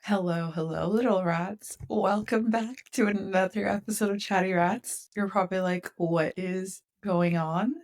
Hello, little rats. Welcome back to another episode of Chatty Rats. You're probably like, what is going on?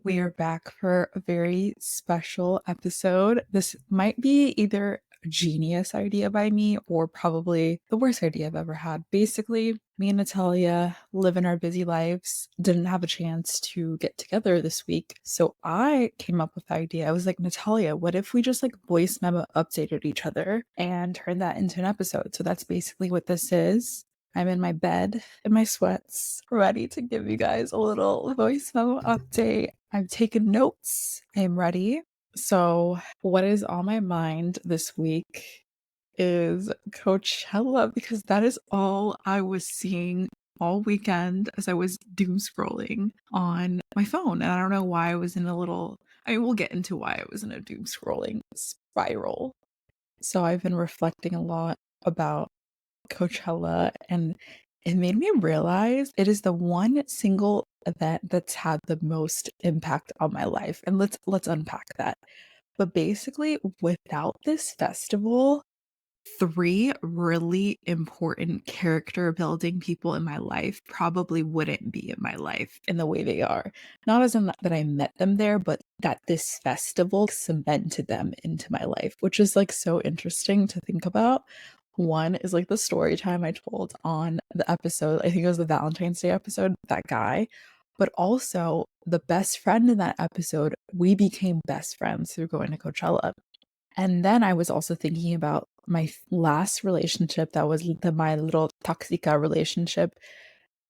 We are back for a very special episode. This might be either a genius idea by me or probably the worst idea I've ever had. Basically, me and Natalia living our busy lives, didn't have a chance to get together this week. So I came up with the idea. I was like, Natalia, what if we just like voice memo updated each other and turned that into an episode? So that's basically what this is. I'm in my bed in my sweats, ready to give you guys a little voice memo update. I've taken notes. I'm ready. So, what is on my mind this week is Coachella because that is all I was seeing all weekend as I was doom scrolling on my phone. And I don't know why I was in a little, I mean, we'll get into why I was in a doom scrolling spiral. So, I've been reflecting a lot about Coachella, and it made me realize it is the one single event that's had the most impact on my life. And let's unpack that. But basically, without this festival, three really important character building people in my life probably wouldn't be in my life in the way they are. Not as in that I met them there, but that this festival cemented them into my life, which is like so interesting to think about. One is like the story time I told on the episode. I think it was the Valentine's Day episode, that guy. But also the best friend in that episode, we became best friends through going to Coachella. And then I was also thinking about my last relationship that was my little toxica relationship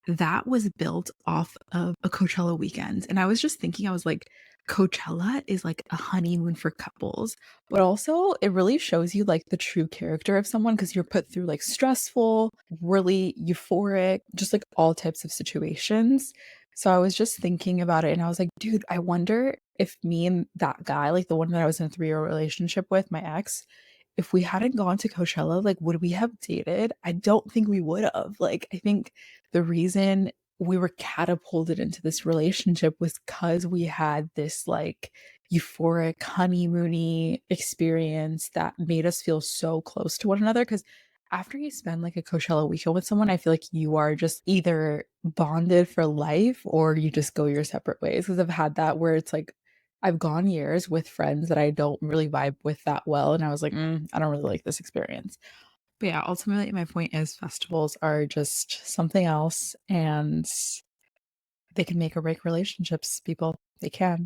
that was built off of a Coachella weekend. And I was just thinking, I was like, Coachella is like a honeymoon for couples, but also it really shows you like the true character of someone because you're put through like stressful, really euphoric, just like all types of situations. So I was just thinking about it and I was like, dude, I wonder if me and that guy, like the one that I was in a 3 year relationship with, my ex, if we hadn't gone to Coachella, like would we have dated? I don't think we would have. Like, I think the reason we were catapulted into this relationship was because we had this like euphoric honeymoony experience that made us feel so close to one another. Because after you spend like a Coachella weekend with someone, I feel like you are just either bonded for life or you just go your separate ways. Because I've had that where it's like I've gone years with friends that I don't really vibe with that well. And I was like, I don't really like this experience. But yeah, ultimately, my point is festivals are just something else and they can make or break relationships, people. They can.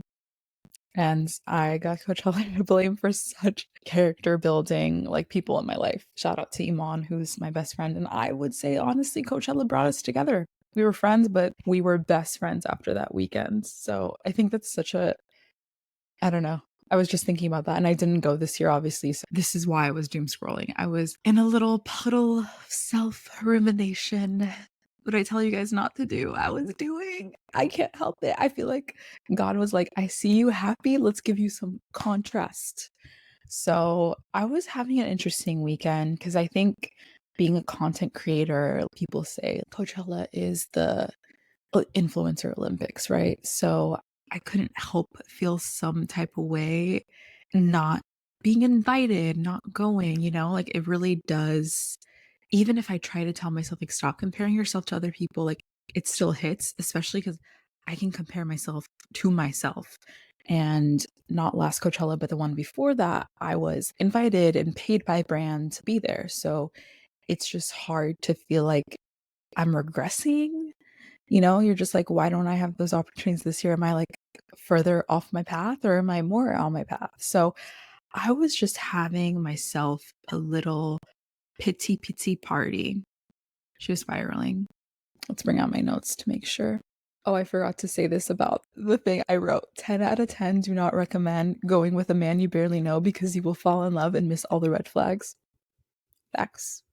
And I got Coachella to blame for such character building, like people in my life. Shout out to Iman, who's my best friend. And I would say, honestly, Coachella brought us together. We were friends, but we were best friends after that weekend. So I think that's such a, I don't know. I was just thinking about that and I didn't go this year, obviously. So this is why I was doom scrolling. I was in a little puddle of self-rumination. What I tell you guys not to do, I was doing. I can't help it. I feel like God was like, I see you happy. Let's give you some contrast. So I was having an interesting weekend because I think being a content creator, people say Coachella is the influencer Olympics, right? So I couldn't help but feel some type of way not being invited, not going, like it really does. Even if I try to tell myself, like, stop comparing yourself to other people, like it still hits, especially because I can compare myself to myself. And not last Coachella, but the one before that, I was invited and paid by brand to be there. So it's just hard to feel like I'm regressing. You're just like, why don't I have those opportunities this year? Am I like further off my path or am I more on my path? So I was just having myself a little pity party. She was spiraling. Let's bring out my notes to make sure. Oh, I forgot to say this about the thing I wrote. 10 out of 10 do not recommend going with a man you barely know because you will fall in love and miss all the red flags. Facts.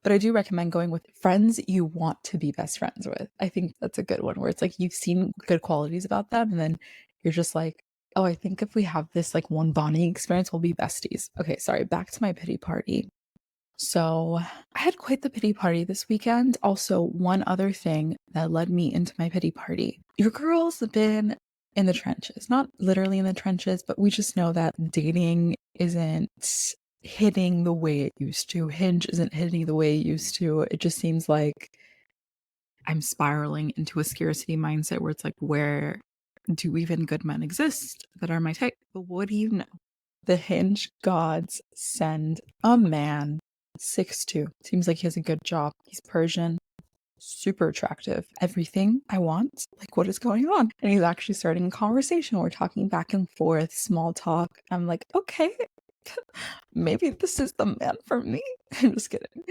But I do recommend going with friends you want to be best friends with. I think that's a good one where it's like you've seen good qualities about them and then you're just like, oh, I think if we have this like one bonding experience, we'll be besties. Okay, sorry, back to my pity party. So I had quite the pity party this weekend. Also, one other thing that led me into my pity party. Your girls have been in the trenches, not literally in the trenches, but we just know that dating isn't hitting the way it used to. Hinge isn't hitting the way it used to. It just seems like I'm spiraling into a scarcity mindset where it's like, where do even good men exist that are my type? But what do you know? The Hinge gods send a man 6'2". Seems like he has a good job. He's Persian, super attractive. Everything I want. Like, what is going on? And he's actually starting a conversation. We're talking back and forth, small talk. I'm like, okay, maybe this is the man for me. I'm just kidding.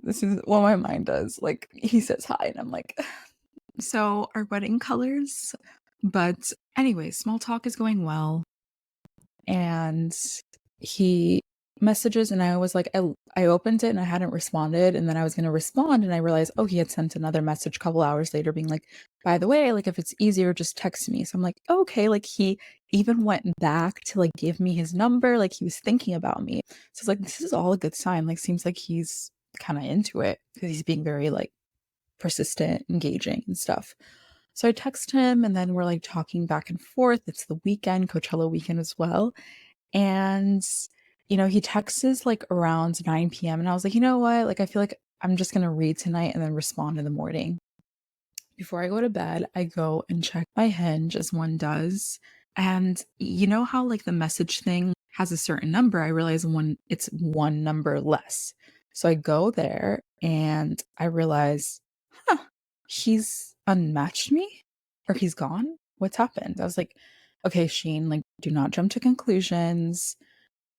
This is what my mind does. Like, he says hi, and I'm like, so our wedding colors. But anyway, small talk is going well. And he messages, and I was like, I opened it and I hadn't responded, and then I was going to respond, and I realized, oh, he had sent another message a couple hours later being like, by the way, like, if it's easier, just text me. So I'm like, okay, like, he even went back to like give me his number, like he was thinking about me. So it's like, this is all a good sign. Like, seems like he's kind of into it because he's being very like persistent, engaging and stuff. So I text him, and then we're like talking back and forth. It's the weekend, Coachella weekend as well. And, he texts like around 9 p.m. And I was like, you know what? Like, I feel like I'm just going to read tonight and then respond in the morning. Before I go to bed, I go and check my Hinge as one does. And you know how like the message thing has a certain number? I realize it's one number less. So I go there and I realize, huh, he's unmatched me or he's gone. What's happened? I was like, okay, Sheen, like, do not jump to conclusions.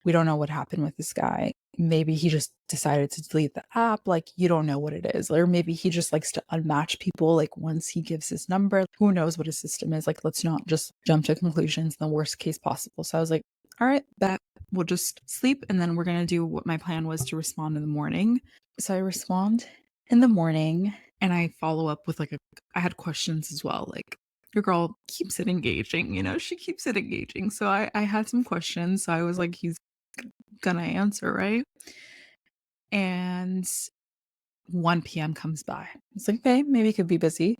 We don't know what happened with this guy. Maybe he just decided to delete the app. Like, you don't know what it is. Or maybe he just likes to unmatch people. Like, once he gives his number, who knows what his system is. Like, let's not just jump to conclusions in the worst case possible. So I was like, all right, that we'll just sleep. And then we're going to do what my plan was to respond in the morning. So I respond in the morning and I follow up with I had questions as well. Like, your girl keeps it engaging, she keeps it engaging. So I had some questions. So I was like, he's gonna answer, right? And 1 p.m. comes by. It's like, okay, maybe it could be busy.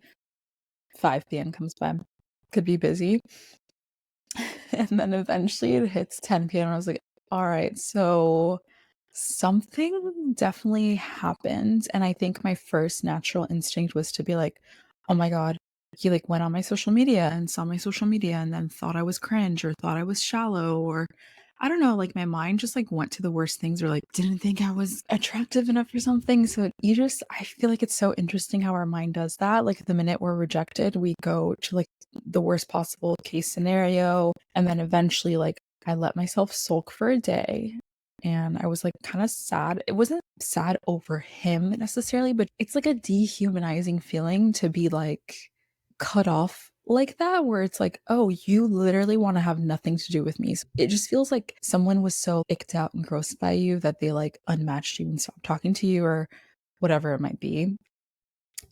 5 p.m. comes by. Could be busy. And then eventually it hits 10 p.m. And I was like, all right, so something definitely happened. And I think my first natural instinct was to be like, oh my God, he like went on my social media and saw my social media and then thought I was cringe or thought I was shallow, or I don't know, like my mind just like went to the worst things, or like didn't think I was attractive enough or something. So I feel like it's so interesting how our mind does that. Like the minute we're rejected, we go to like the worst possible case scenario. And then eventually, like, I let myself sulk for a day. And I was like kind of sad. It wasn't sad over him necessarily, but it's like a dehumanizing feeling to be like cut off like that, where it's like, oh, you literally want to have nothing to do with me. So it just feels like someone was so icked out and grossed by you that they like unmatched you and stopped talking to you or whatever it might be.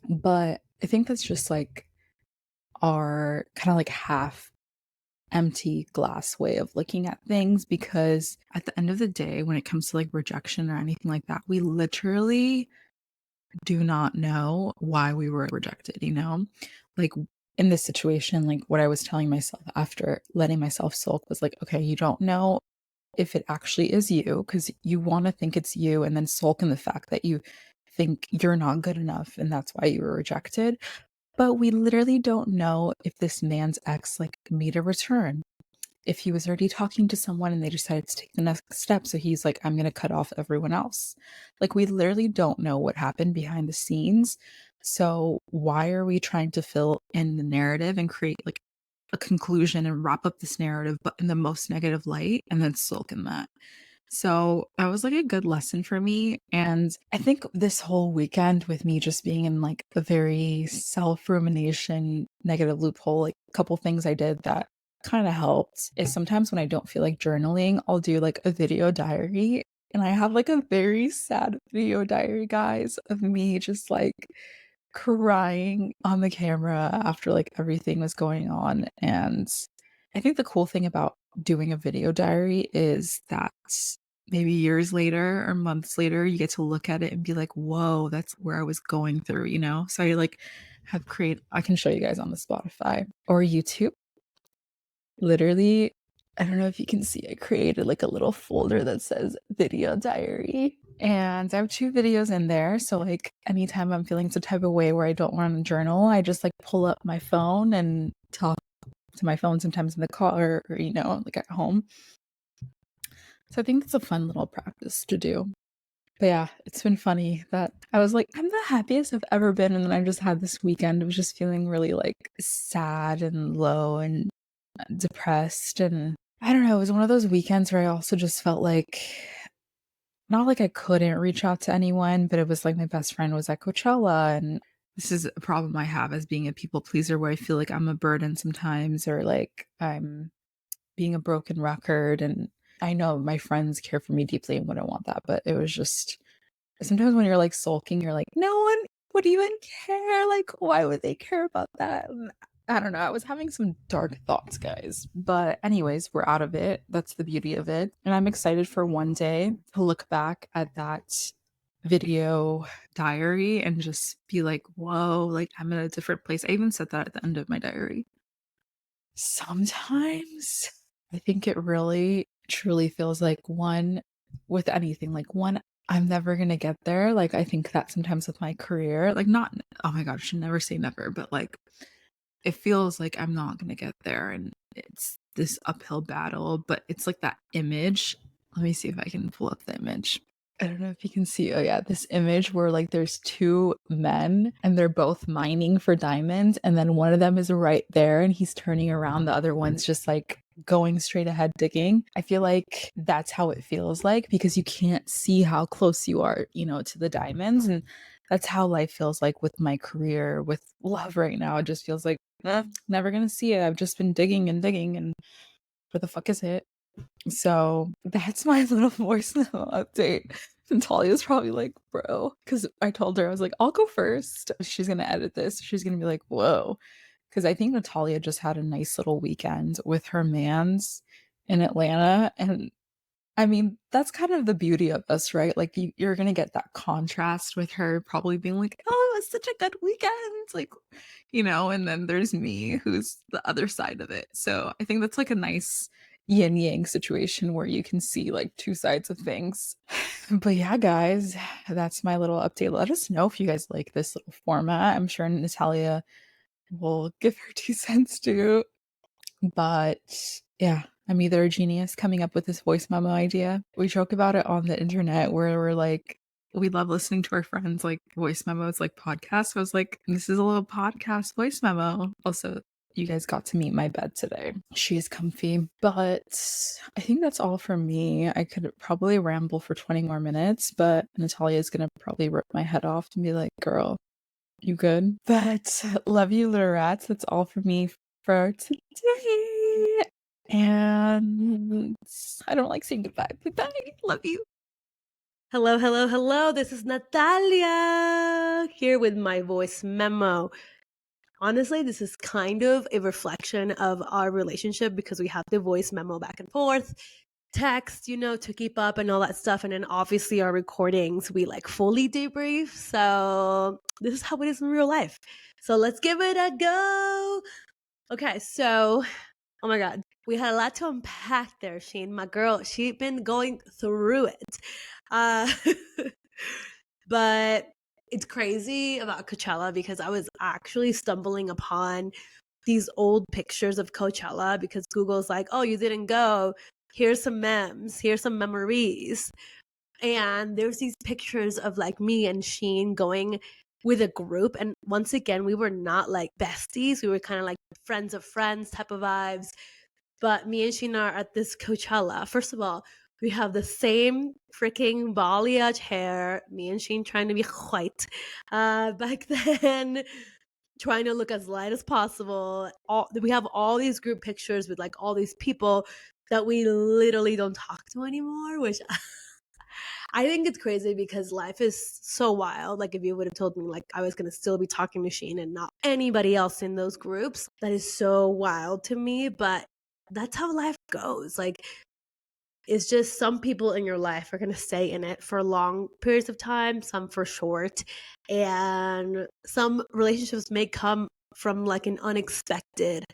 But I think that's just like our kind of like half empty glass way of looking at things, because at the end of the day, when it comes to like rejection or anything like that, we literally do not know why we were rejected, like in this situation, like what I was telling myself after letting myself sulk was like, okay, you don't know if it actually is you because you want to think it's you, and then sulk in the fact that you think you're not good enough and that's why you were rejected. But we literally don't know if this man's ex like made a return, if he was already talking to someone and they decided to take the next step. So he's like, I'm going to cut off everyone else. Like, we literally don't know what happened behind the scenes. So why are we trying to fill in the narrative and create like a conclusion and wrap up this narrative, but in the most negative light, and then sulk in that? So that was like a good lesson for me. And I think this whole weekend with me just being in like a very self-rumination negative loophole, like a couple things I did that kind of helped is sometimes when I don't feel like journaling, I'll do like a video diary. And I have like a very sad video diary, guys, of me just like crying on the camera after like everything was going on. And I think the cool thing about doing a video diary is that maybe years later or months later, you get to look at it and be like, whoa, that's where I was going through, So I like I can show you guys on the Spotify or YouTube. Literally, I don't know if you can see, I created like a little folder that says video diary. And I have 2 videos in there. So like anytime I'm feeling some type of way where I don't want to journal, I just like pull up my phone and talk to my phone sometimes in the car or like at home. So I think it's a fun little practice to do. But yeah, it's been funny that I was like, I'm the happiest I've ever been. And then I just had this weekend of just feeling really like sad and low and depressed. And I don't know, it was one of those weekends where I also just felt like, not like I couldn't reach out to anyone, but it was like my best friend was at Coachella. And this is a problem I have as being a people pleaser where I feel like I'm a burden sometimes or like I'm being a broken record. And I know my friends care for me deeply and wouldn't want that, but it was just sometimes when you're like sulking, you're like, no one would even care. Like, why would they care about that? And I don't know. I was having some dark thoughts, guys. But, anyways, we're out of it. That's the beauty of it. And I'm excited for one day to look back at that video diary and just be like, whoa, like I'm in a different place. I even said that at the end of my diary. Sometimes I think it really truly feels like with anything, like I'm never gonna get there. Like I think that sometimes with my career, like not, oh my God, I should never say never, but like it feels like I'm not gonna get there and it's this uphill battle, but it's like that image. Let me see if I can pull up the image. I don't know if you can see. Oh yeah, this image where like there's 2 men and they're both mining for diamonds and then one of them is right there and he's turning around, the other one's just like going straight ahead digging. I feel like that's how it feels like because you can't see how close you are, to the diamonds, and that's how life feels like with my career, with love right now. It just feels like never going to see it. I've just been digging and digging and where the fuck is it? So that's my little voice note update. Natalia's probably like, bro, because I told her, I was like, I'll go first. She's going to edit this. She's going to be like, whoa. Because I think Natalia just had a nice little weekend with her mans in Atlanta. And I mean, that's kind of the beauty of us, right? Like you're going to get that contrast with her probably being like, oh, it's such a good weekend. Like, and then there's me who's the other side of it. So I think that's like a nice yin yang situation where you can see like 2 sides of things. But yeah, guys, that's my little update. Let us know if you guys like this little format. I'm sure Natalia will give her 2 cents too. But yeah, I'm either a genius coming up with this voice memo idea. We joke about it on the internet where we're like, we love listening to our friends like voice memos, like podcasts. I was like, this is a little podcast voice memo. Also, you guys got to meet my bed today. She is comfy, but I think that's all for me. I could probably ramble for 20 more minutes, but Natalia is going to probably rip my head off and be like, girl, you good? But love you, little rats. That's all for me for today. And I don't like saying goodbye. Goodbye. Love you. Hello, hello, hello. This is Natalia here with my voice memo. Honestly, this is kind of a reflection of our relationship because we have the voice memo back and forth, text, to keep up and all that stuff. And then obviously our recordings, we like fully debrief. So this is how it is in real life. So let's give it a go. Okay, so, oh my God, we had a lot to unpack there, Sheen. My girl, she'd been going through it. But it's crazy about Coachella because I was actually stumbling upon these old pictures of Coachella because Google's like, oh, you didn't go. Here's some memes. Here's some memories. And there's these pictures of like me and Sheen going with a group. And once again, we were not like besties. We were kind of like friends of friends type of vibes. But me and Sheen are at this Coachella. First of all, we have the same freaking balayage hair. Me and Sheen trying to be white back then, trying to look as light as possible. We have all these group pictures with like all these people that we literally don't talk to anymore, which I think it's crazy because life is so wild. Like if you would have told me like I was going to still be talking to Sheen and not anybody else in those groups, that is so wild to me. But that's how life goes. Like it's just some people in your life are going to stay in it for long periods of time, some for short. And some relationships may come from like an unexpected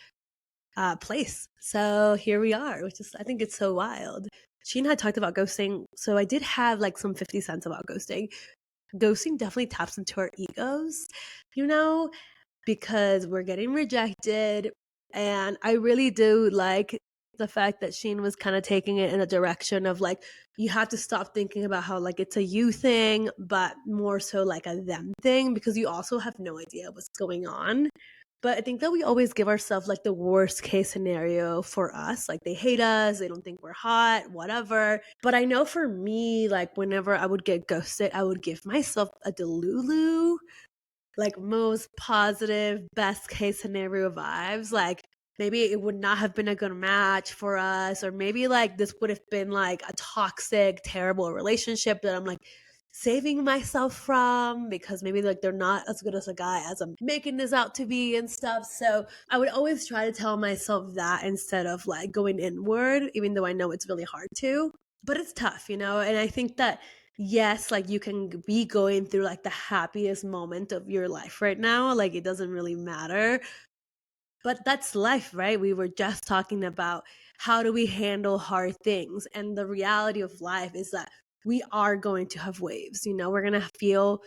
place. So here we are, which is, I think it's so wild. Sheen had talked about ghosting. So I did have like some 50 cents about ghosting. Ghosting definitely taps into our egos, you know, because we're getting rejected. And I really do like the fact that Sheen was kind of taking it in a direction of like, you have to stop thinking about how like it's a you thing, but more so like a them thing, because you also have no idea what's going on. But I think that we always give ourselves like the worst case scenario for us. Like they hate us, they don't think we're hot, whatever. But I know for me, like whenever I would get ghosted, I would give myself a delulu, like most positive, best case scenario vibes. Like maybe it would not have been a good match for us, or maybe like this would have been like a toxic, terrible relationship that I'm like saving myself from because maybe like they're not as good as a guy as I'm making this out to be and stuff. So I would always try to tell myself that instead of like going inward, even though I know it's really hard to. But it's tough, you know? And I think that yes, like you can be going through like the happiest moment of your life right now. Like it doesn't really matter. But that's life, right? We were just talking about how do we handle hard things. And the reality of life is that we are going to have waves. You know, we're going to feel,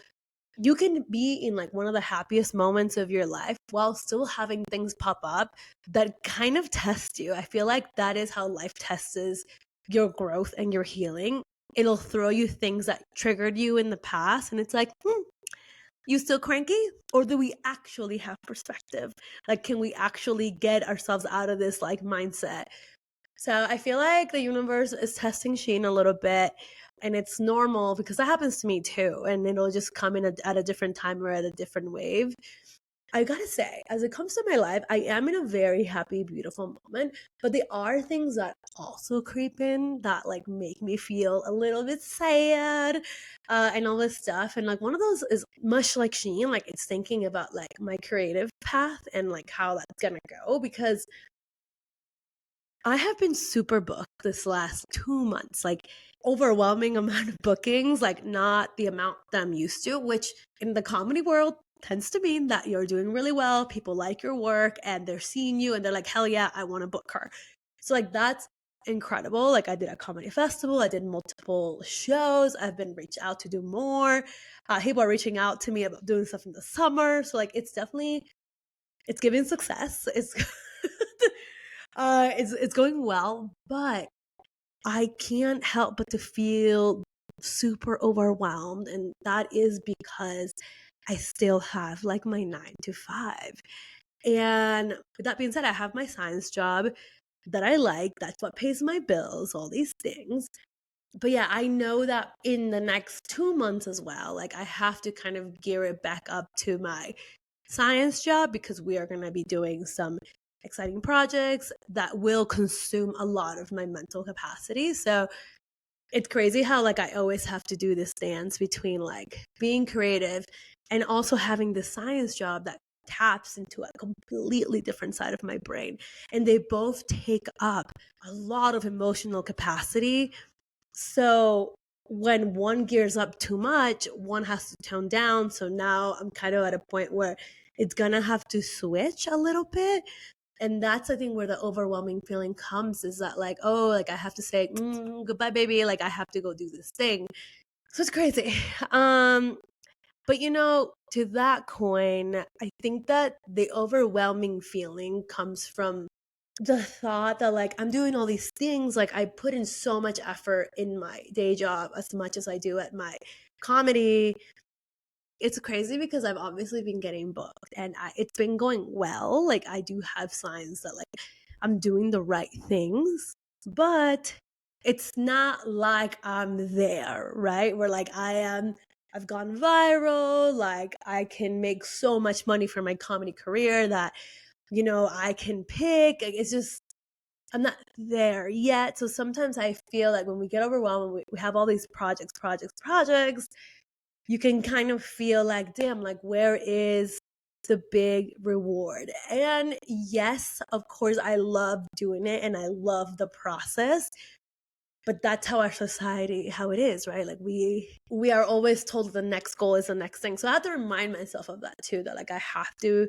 you can be in like one of the happiest moments of your life while still having things pop up that kind of test you. I feel like that is how life tests your growth and your healing. It'll throw you things that triggered you in the past, and it's like, you still cranky? Or do we actually have perspective? Like, can we actually get ourselves out of this like mindset? So I feel like the universe is testing Sheen a little bit, and it's normal because that happens to me too. And it'll just come in at a different time or at a different wave. I gotta say, as it comes to my life, I am in a very happy, beautiful moment, but there are things that also creep in that like make me feel a little bit sad, and all this stuff. And like one of those is much like Sheen, like it's thinking about like my creative path and like how that's gonna go because I have been super booked this last 2 months, like overwhelming amount of bookings, like not the amount that I'm used to, which in the comedy world tends to mean that you're doing really well. People like your work and they're seeing you and they're like, hell yeah, I want to book her. So like that's incredible. Like I did a comedy festival, I did multiple shows. I've been reached out to do more. People are reaching out to me about doing stuff in the summer. So like it's definitely, it's giving success. It's it's going well, but I can't help but to feel super overwhelmed, and that is because I still have like my 9 to 5. And with that being said, I have my science job that I like. That's what pays my bills, all these things. But yeah, I know that in the next 2 months as well, like I have to kind of gear it back up to my science job because we are going to be doing some exciting projects that will consume a lot of my mental capacity. So it's crazy how like I always have to do this dance between like being creative and also having the science job that taps into a completely different side of my brain. And they both take up a lot of emotional capacity. So when one gears up too much, one has to tone down. So now I'm kind of at a point where it's gonna have to switch a little bit. And that's I think where the overwhelming feeling comes is that like, oh, like I have to say goodbye, baby. Like I have to go do this thing. So it's crazy. But you know, to that coin, I think that the overwhelming feeling comes from the thought that like I'm doing all these things, like I put in so much effort in my day job as much as I do at my comedy. It's crazy because I've obviously been getting booked and it's been going well. Like I do have signs that like I'm doing the right things, but it's not like I'm there, right? Where like I've gone viral, like I can make so much money for my comedy career that, you know, I can pick. Like, it's just, I'm not there yet. So sometimes I feel like when we get overwhelmed, we have all these projects, you can kind of feel like, damn, like where is the big reward? And yes, of course, I love doing it and I love the process. But that's how our society, how it is, right? Like we are always told the next goal is the next thing. So I have to remind myself of that too, that like I have to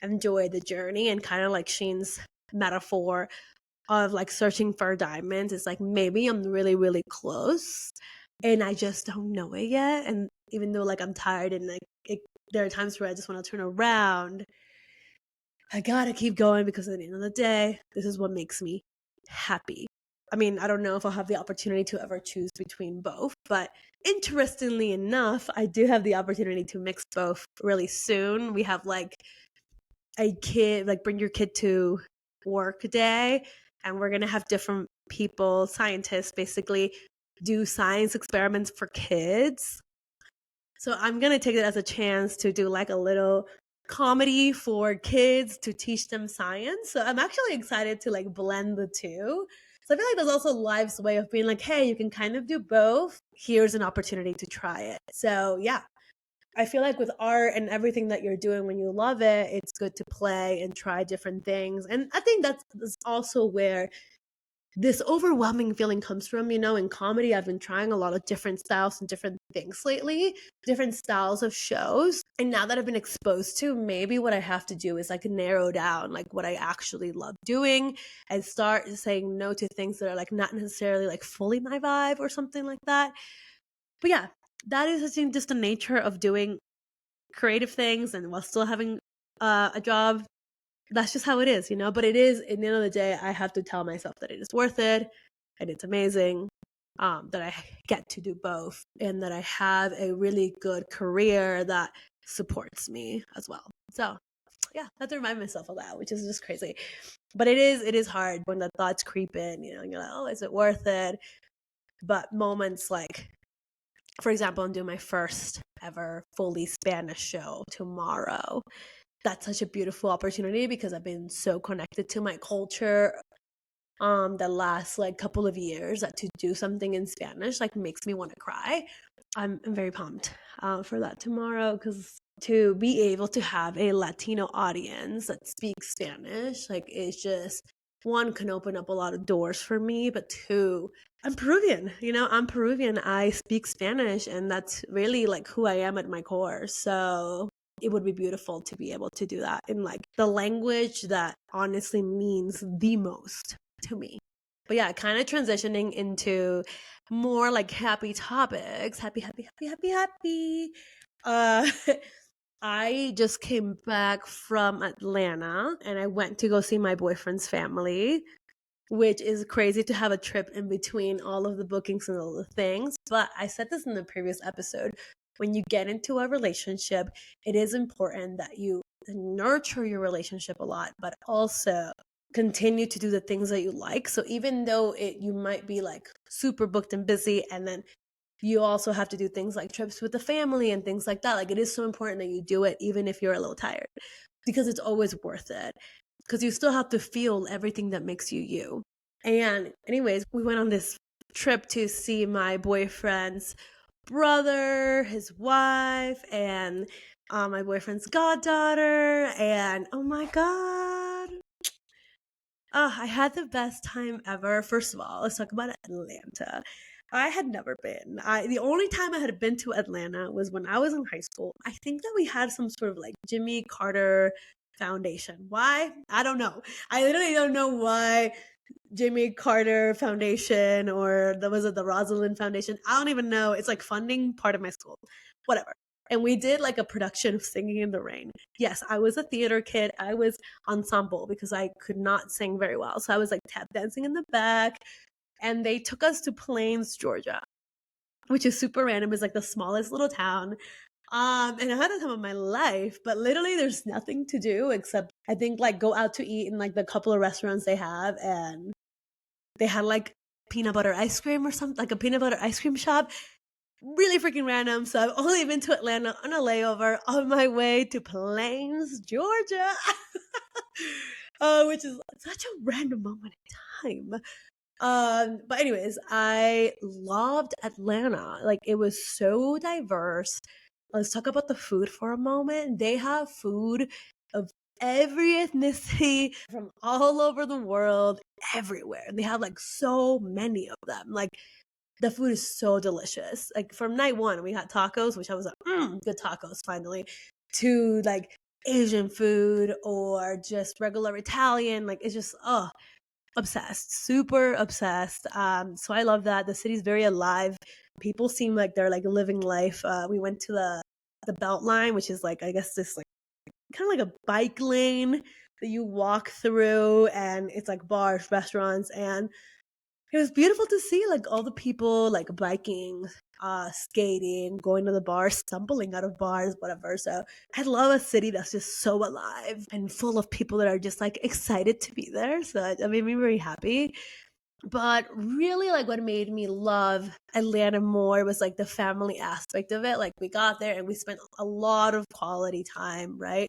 enjoy the journey and kind of like Sheen's metaphor of like searching for diamonds. It's like maybe I'm really, really close and I just don't know it yet. And even though like I'm tired and like there are times where I just want to turn around, I gotta keep going because at the end of the day, this is what makes me happy. I mean, I don't know if I'll have the opportunity to ever choose between both, but interestingly enough, I do have the opportunity to mix both really soon. We have like a kid, like bring your kid to work day, and we're gonna have different people, scientists basically, do science experiments for kids. So I'm gonna take it as a chance to do like a little comedy for kids to teach them science. So I'm actually excited to like blend the two. So I feel like there's also life's way of being like, hey, you can kind of do both. Here's an opportunity to try it. So yeah, I feel like with art and everything that you're doing when you love it, it's good to play and try different things. And I think that's also where this overwhelming feeling comes from. In comedy, I've been trying a lot of different styles and different things lately, different styles of shows. And now that I've been exposed to, maybe what I have to do is like narrow down like what I actually love doing and start saying no to things that are like not necessarily like fully my vibe or something like that. But yeah, that is, I think, just the nature of doing creative things and while still having a job. That's just how it is, but it is, at the end of the day, I have to tell myself that it is worth it and it's amazing, that I get to do both and that I have a really good career that supports me as well. So yeah, I have to remind myself of that, which is just crazy. But it is hard when the thoughts creep in, and you're like, oh, is it worth it? But moments like, for example, I'm doing my first ever fully Spanish show tomorrow. That's such a beautiful opportunity because I've been so connected to my culture the last like couple of years, that to do something in Spanish like makes me want to cry. I'm very pumped for that tomorrow, because to be able to have a Latino audience that speaks Spanish, like, it's just, one, can open up a lot of doors for me, but two, I'm Peruvian, I speak Spanish, and that's really like who I am at my core. So it would be beautiful to be able to do that in like the language that honestly means the most to me. But yeah, kind of transitioning into more like happy topics. Happy. Uh I just came back from Atlanta and I went to go see my boyfriend's family, which is crazy to have a trip in between all of the bookings and all the things. But I said this in the previous episode. When you get into a relationship, it is important that you nurture your relationship a lot, but also continue to do the things that you like. So even though you might be like super booked and busy, and then you also have to do things like trips with the family and things like that, like, it is so important that you do it even if you're a little tired, because it's always worth it, because you still have to feel everything that makes you you. And anyways, we went on this trip to see my boyfriend's brother, his wife, and my boyfriend's goddaughter. And oh my God, I had the best time ever. First of all, let's talk about Atlanta. I had never been. The only time I had been to Atlanta was when I was in high school. I think that we had some sort of like Jimmy Carter Foundation. Why? I don't know. I literally don't know why Jimmy Carter Foundation, or was it the Rosalind Foundation? I don't even know. It's like funding part of my school. Whatever. And we did like a production of Singing in the Rain. Yes, I was a theater kid. I was ensemble because I could not sing very well. So I was like tap dancing in the back. And they took us to Plains, Georgia, which is super random. It's like the smallest little town. And I had the time of my life, but literally there's nothing to do except, I think, like, go out to eat in like the couple of restaurants they have. And they had like peanut butter ice cream or something, like a peanut butter ice cream shop. Really freaking random. So I've only been to Atlanta on a layover on my way to Plains, Georgia, which is such a random moment in time. But anyways, I loved Atlanta. Like, it was so diverse. Let's talk about the food for a moment. They have food of every ethnicity from all over the world, everywhere. And they have like so many of them. Like, the food is so delicious. Like, from night one, we had tacos, which I was like, good tacos, finally. To like Asian food or just regular Italian. Like it's just obsessed, super obsessed. So I love that. The city's very alive. People seem like they're like living life. We went to the Belt Line, which is like I guess this like kind of like a bike lane that you walk through, and it's like bars, restaurants, and it was beautiful to see like all the people like biking, skating, going to the bars, stumbling out of bars, whatever. So I love a city that's just so alive and full of people that are just like excited to be there. So that made me very happy. But really, like what made me love Atlanta more was like the family aspect of it. Like we got there and we spent a lot of quality time, right?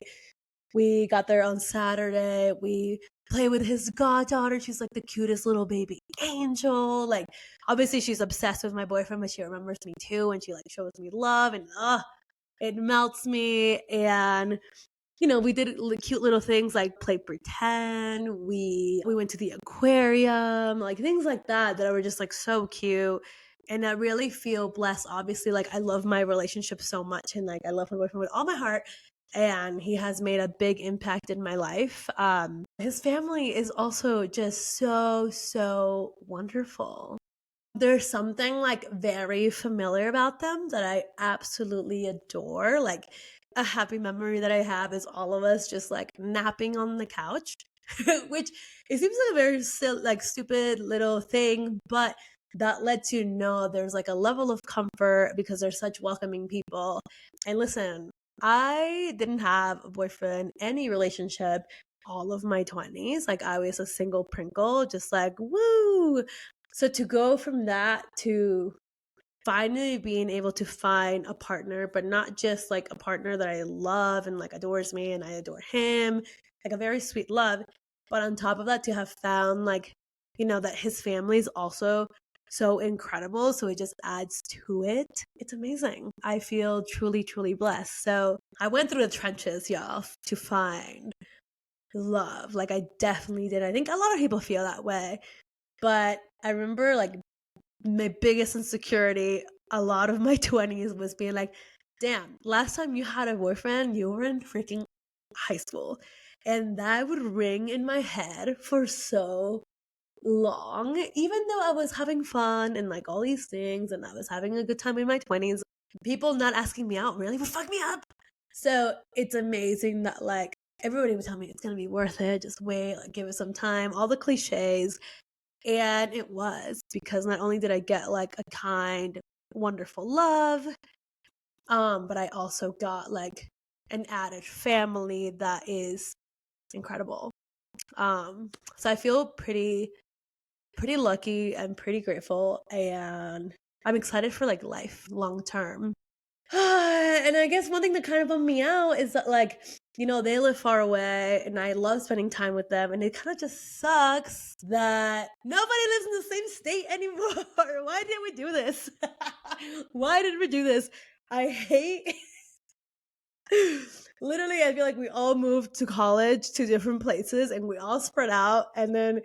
We got there on Saturday. We played with his goddaughter. She's like the cutest little baby angel. Like, obviously, she's obsessed with my boyfriend, but she remembers me too. And she like shows me love, and it melts me. And we did cute little things like play pretend. We went to the aquarium, like things like that were just like so cute. And I really feel blessed. Obviously, like I love my relationship so much, and like I love my boyfriend with all my heart. And he has made a big impact in my life. His family is also just so wonderful. There's something like very familiar about them that I absolutely adore. Like a happy memory that I have is all of us just like napping on the couch, which it seems like a very stupid little thing, but that lets you know there's like a level of comfort because they're such welcoming people. And listen, I didn't have a boyfriend, any relationship all of my 20s. Like I was a single Pringle, just like woo. So to go from that to finally being able to find a partner, but not just like a partner that I love and like adores me and I adore him, like a very sweet love. But on top of that, to have found like, that his family is also so incredible. So it just adds to it. It's amazing. I feel truly blessed. So I went through the trenches, y'all, to find love. Like I definitely did. I think a lot of people feel that way. But I remember like my biggest insecurity a lot of my 20s was being like, damn, last time you had a boyfriend, you were in freaking high school. And that would ring in my head for so long, even though I was having fun and like all these things and I was having a good time in my 20s. People not asking me out really would fuck me up. So it's amazing that like everybody would tell me it's gonna be worth it, just wait, like give it some time, all the cliches. And it was, because not only did I get like a kind, wonderful love, but I also got like an added family that is incredible. So I feel pretty lucky and pretty grateful, and I'm excited for like life long term. And I guess one thing that kind of bummed me out is that like, they live far away and I love spending time with them, and it kind of just sucks that nobody lives in the same state anymore. Why did we do this? Why did we do this? I hate literally, I feel like we all moved to college to different places and we all spread out, and then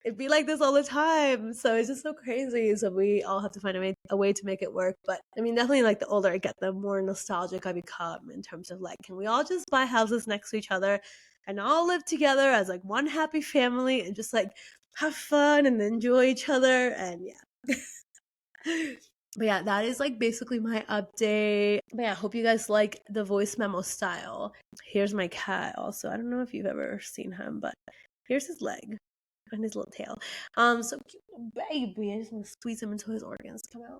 it'd be like this all the time. So it's just so crazy. So we all have to find a way to make it work. But I mean, definitely like the older I get, the more nostalgic I become in terms of like, can we all just buy houses next to each other and all live together as like one happy family and just like have fun and enjoy each other? And yeah. But yeah, that is like basically my update. But yeah, I hope you guys like the voice memo style. Here's my cat also. I don't know if you've ever seen him, but here's his leg and his little tail. So cute, baby. I just want to squeeze him until his organs come out.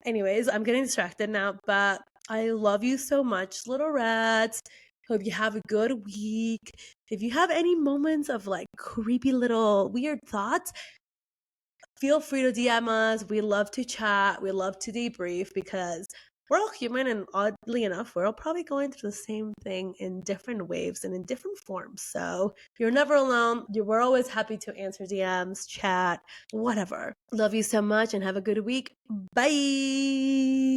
Anyways, I'm getting distracted now, but I love you so much, little rats. Hope you have a good week. If you have any moments of like creepy little weird thoughts, feel free to DM us. We love to chat. We love to debrief because we're all human, and oddly enough, we're all probably going through the same thing in different waves and in different forms. So you're never alone. We're always happy to answer DMs, chat, whatever. Love you so much and have a good week. Bye.